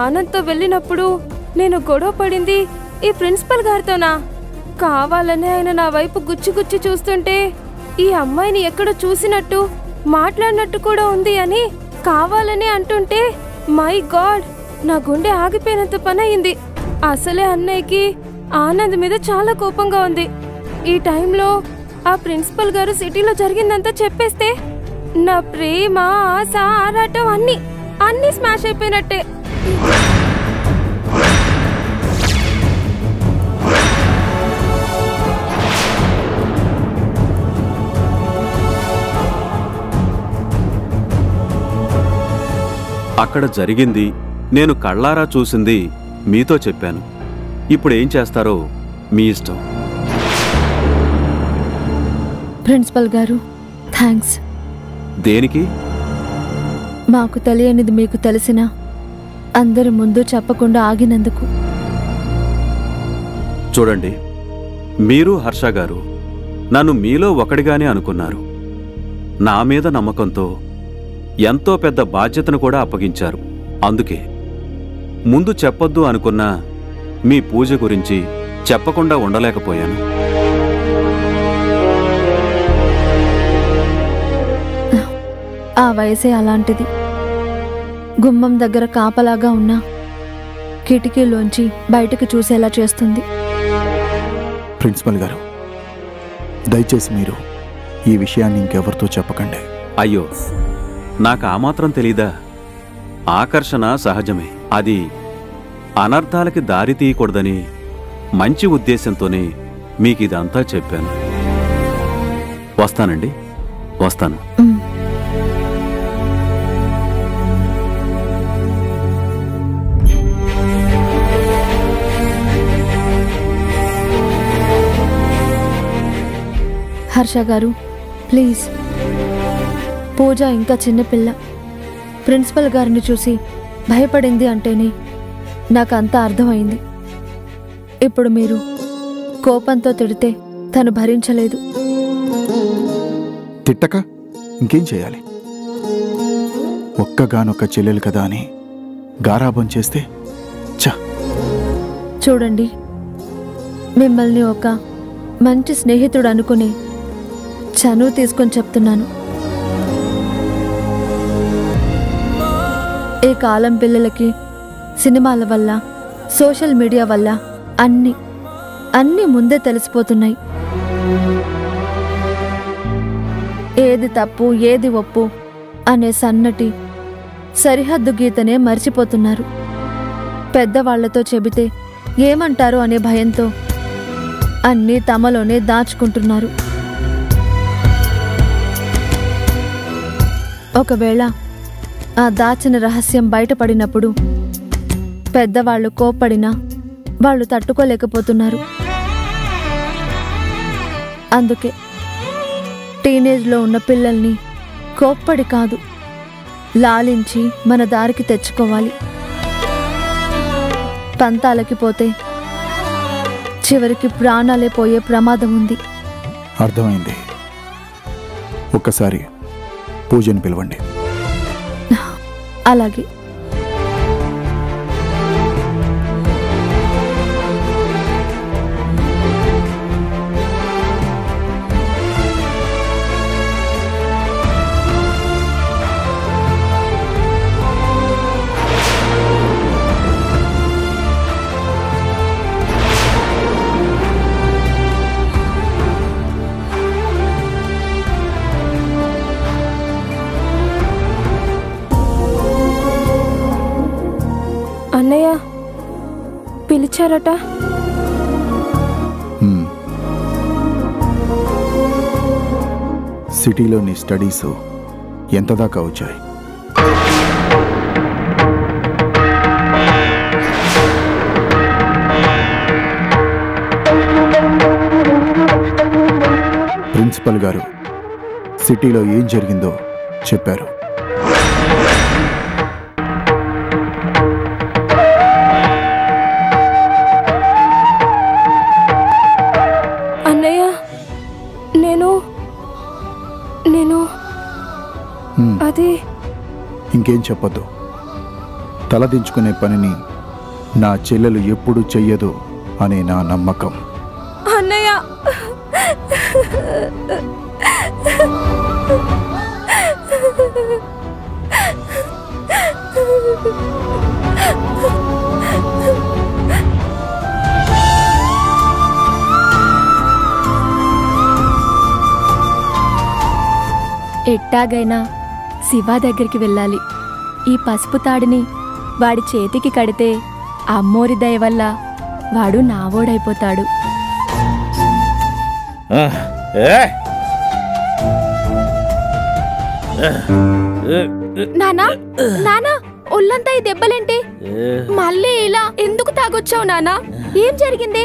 ఆనంద్తో వెళ్ళినప్పుడు నేను గొడవ పడింది ఈ ప్రిన్సిపల్ గారితోనా? కావాలనే ఆయన నా వైపు గుచ్చి గుచ్చి చూస్తుంటే ఈ అమ్మాయిని ఎక్కడో చూసినట్టు మాట్లాడినట్టు కూడా ఉంది అని కావాలనే అంటుంటే మై గాడ్, నా గుండె ఆగిపోయినంత పని అయింది. అసలే అన్నయ్యకి ఆనంద్ మీద చాలా కోపంగా ఉంది. ఈ టైంలో ఆ ప్రిన్సిపల్ గారు సిటీలో జరిగిందంతా చెప్పేస్తే నా ప్రేమ, ఆశ, ఆరాటం అన్నీ స్మాష్ అయిపోయినట్టే. అక్కడ జరిగింది నేను కళ్ళారా చూసింది మీతో చెప్పాను. ఇప్పుడేం చేస్తారో మీ ఇష్టం. ప్రిన్సిపల్ గారు, థ్యాంక్స్. దేనికి? మాకు తెలియనిది మీకు తెలిసినా అందరి ముందు చెప్పకుండా ఆగినందుకు. చూడండి, మీరు హర్ష గారు నన్ను మీలో ఒకడిగానే అనుకున్నారు. నా మీద నమ్మకంతో ఎంతో పెద్ద బాధ్యతను కూడా అప్పగించారు. అందుకే ముందు చెప్పొద్దు అనుకున్నా మీ పూజ గురించి చెప్పకుండా ఉండలేకపోయాను. ఆ వయసే అలాంటిది. గుమ్మం దగ్గర కాపలాగా ఉన్న కిటికీలోంచి బయటకు చూసేలా చేస్తుంది. ప్రిన్సిపల్ గారు, దయచేసి మీరు ఈ విషయాన్ని ఇంకెవరితో చెప్పకండి. అయ్యో, నాకు ఆ మాత్రం తెలీదా? ఆకర్షణ సహజమే. అది అనర్థాలకి దారి తీయకూడదని మంచి ఉద్దేశంతోనే మీకిదంతా చెప్పాను. వస్తానండి, వస్తాను. హర్ష గారు, ప్లీజ్. పూజ ఇంకా చిన్నపిల్ల. ప్రిన్సిపల్ గారిని చూసి భయపడింది అంటేనే నాకంతా అర్థమైంది. ఇప్పుడు మీరు కోపంతో తిడితే తను భరించలేదు. తిట్టక ఇంకేం చేయాలి? ఒక్కగానొక్క చెల్లెలు కదా అని గారాబం చేస్తే చూడండి, మిమ్మల్ని ఒక మంచి స్నేహితుడు అనుకుని చనువు తీసుకొని చెప్తున్నాను. ఈ కాలం పిల్లలకి సినిమాల వల్ల, సోషల్ మీడియా వల్ల అన్నీ ముందే తెలిసిపోతున్నాయి. ఏది తప్పు, ఏది ఒప్పు అనే సన్నటి సరిహద్దు గీతనే మర్చిపోతున్నారు. పెద్దవాళ్లతో చెబితే ఏమంటారు అనే భయంతో అన్నీ తమలోనే దాచుకుంటున్నారు. ఒకవేళ ఆ దాచిన రహస్యం బయటపడినప్పుడు పెద్దవాళ్లు కోప్పడినా వాళ్ళు తట్టుకోలేకపోతున్నారు. అందుకే టీనేజ్లో ఉన్న పిల్లల్ని కోప్పడి కాదు, లాలించి మన దారికి తెచ్చుకోవాలి. పంతాలకి పోతే చివరికి ప్రాణాలే పోయే ప్రమాదం ఉంది. అర్థమైంది. ఒక్కసారి పూజను పిలవండి. అలాగే. అన్నయ్య పిలిచారట. సిటీలో నీ స్టడీస్ ఎంత దాకా వచ్చాయి? ప్రిన్సిపల్ గారు సిటీలో ఏం జరిగిందో చెప్పారు. అది ఇంకేం చెప్పొద్దు. తలదించుకునే పనిని నా చెల్లెలు ఎప్పుడూ చెయ్యదు అనే నా నమ్మకం. అన్నయ్య, ఎట్టాగైనా శివ దగ్గరికి వెళ్ళాలి. ఈ పసుపు తాడిని వాడి చేతికి కడితే అమ్మోరి దయ వల్ల వాడు నావోడైపోతాడు. నానా నానా, ఒళ్ళంతా ఈ దెబ్బలేంటి? మళ్ళీ ఇలా ఎందుకు తాగొచ్చావు నానా? ఏం జరిగింది?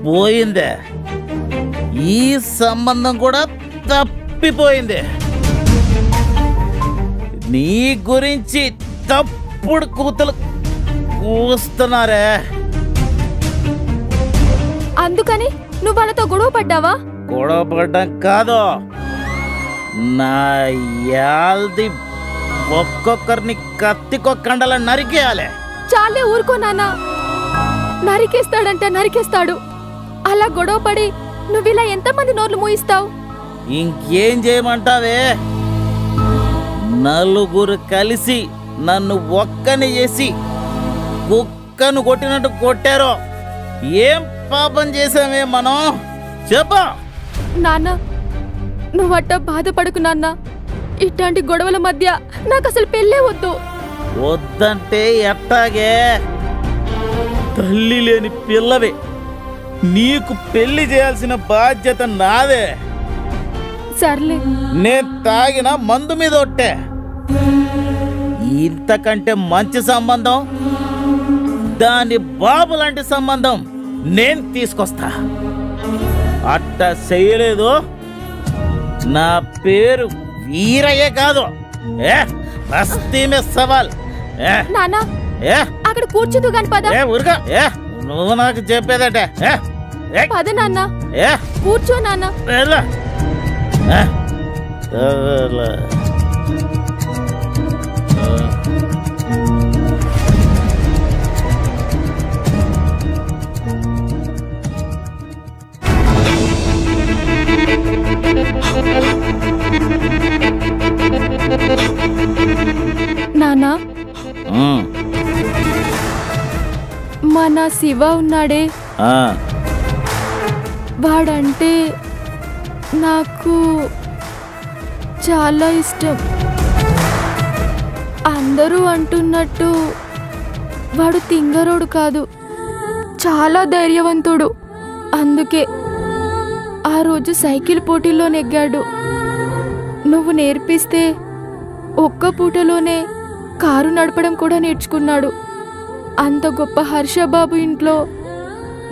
పోయిందే, ఈ సంబంధం కూడా తప్పిపోయింది. నీ గురించి తప్పుడు కూతలు కూస్తున్నారే. అందుకని నువ్వు వాళ్ళతో గొడవ పడ్డావా? గొడవ పడ్డం కాదు, నా యాల్ది ఒక్కొక్కరిని కత్తికొక్కండలా నరికేయాలి. చాలే ఊరుకో నాన్నా. నరికేస్తాడంటే నరికేస్తాడు. అలా గొడవ పడి నువ్విలా ఎంతమంది నోర్లు మూయిస్తావు? ఇంకేం చేయమంటావే? నలుగురు కలిసి నన్ను ఒక్కని చేసి కుక్కను కొట్టినట్టు కొట్టారో. ఏం పాపం చేశామే మనం? చెప్పా నాన్న, నువ్వట్ట బాధపడకు నాన్న. ఇట్లాంటి గొడవల మధ్య నాకు అసలు పెళ్ళే వద్దు. వద్దంటే ఎట్టాగే? తల్లి లేని పిల్లవే, నీకు పెళ్లి చేయాల్సిన బాధ్యత నాదే. సర్లే, నేను తాగిన మందు మీద ఒట్టే. ఇంతకంటే మంచి సంబంధం, దాని బాబు లాంటి సంబంధం నేను తీసుకొస్తా. అట్ట చేయలేదు, నా పేరు వీరయ్య కాదు. బస్తీ మే సవాల్. నాన్న, అక్కడ కూర్చుందు గాని పద. ఊరుగా, నువ్వు నాకు చెప్పేదటే. పద నాన్న, కూర్చో నాన్న. నానా, మన శివ ఉన్నాడే, వాడంటే నాకు చాలా ఇష్టం. అందరూ అంటున్నట్టు వాడు తింగరోడు కాదు, చాలా ధైర్యవంతుడు. అందుకే ఆ రోజు సైకిల్ పోటీలో నెగ్గాడు. నువ్వు నేర్పిస్తే ఒక్క పూటలోనే కారు నడపడం కూడా నేర్చుకున్నాడు. అంత గొప్ప హర్షబాబు ఇంట్లో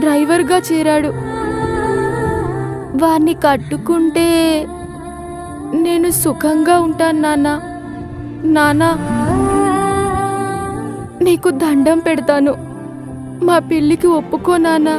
డ్రైవర్గా చేరాడు. వాణ్ణి కట్టుకుంటే నేను సుఖంగా ఉంటాను నాన్న. నానా, నీకు దండం పెడతాను, మా పెళ్ళికి ఒప్పుకో నాన్న.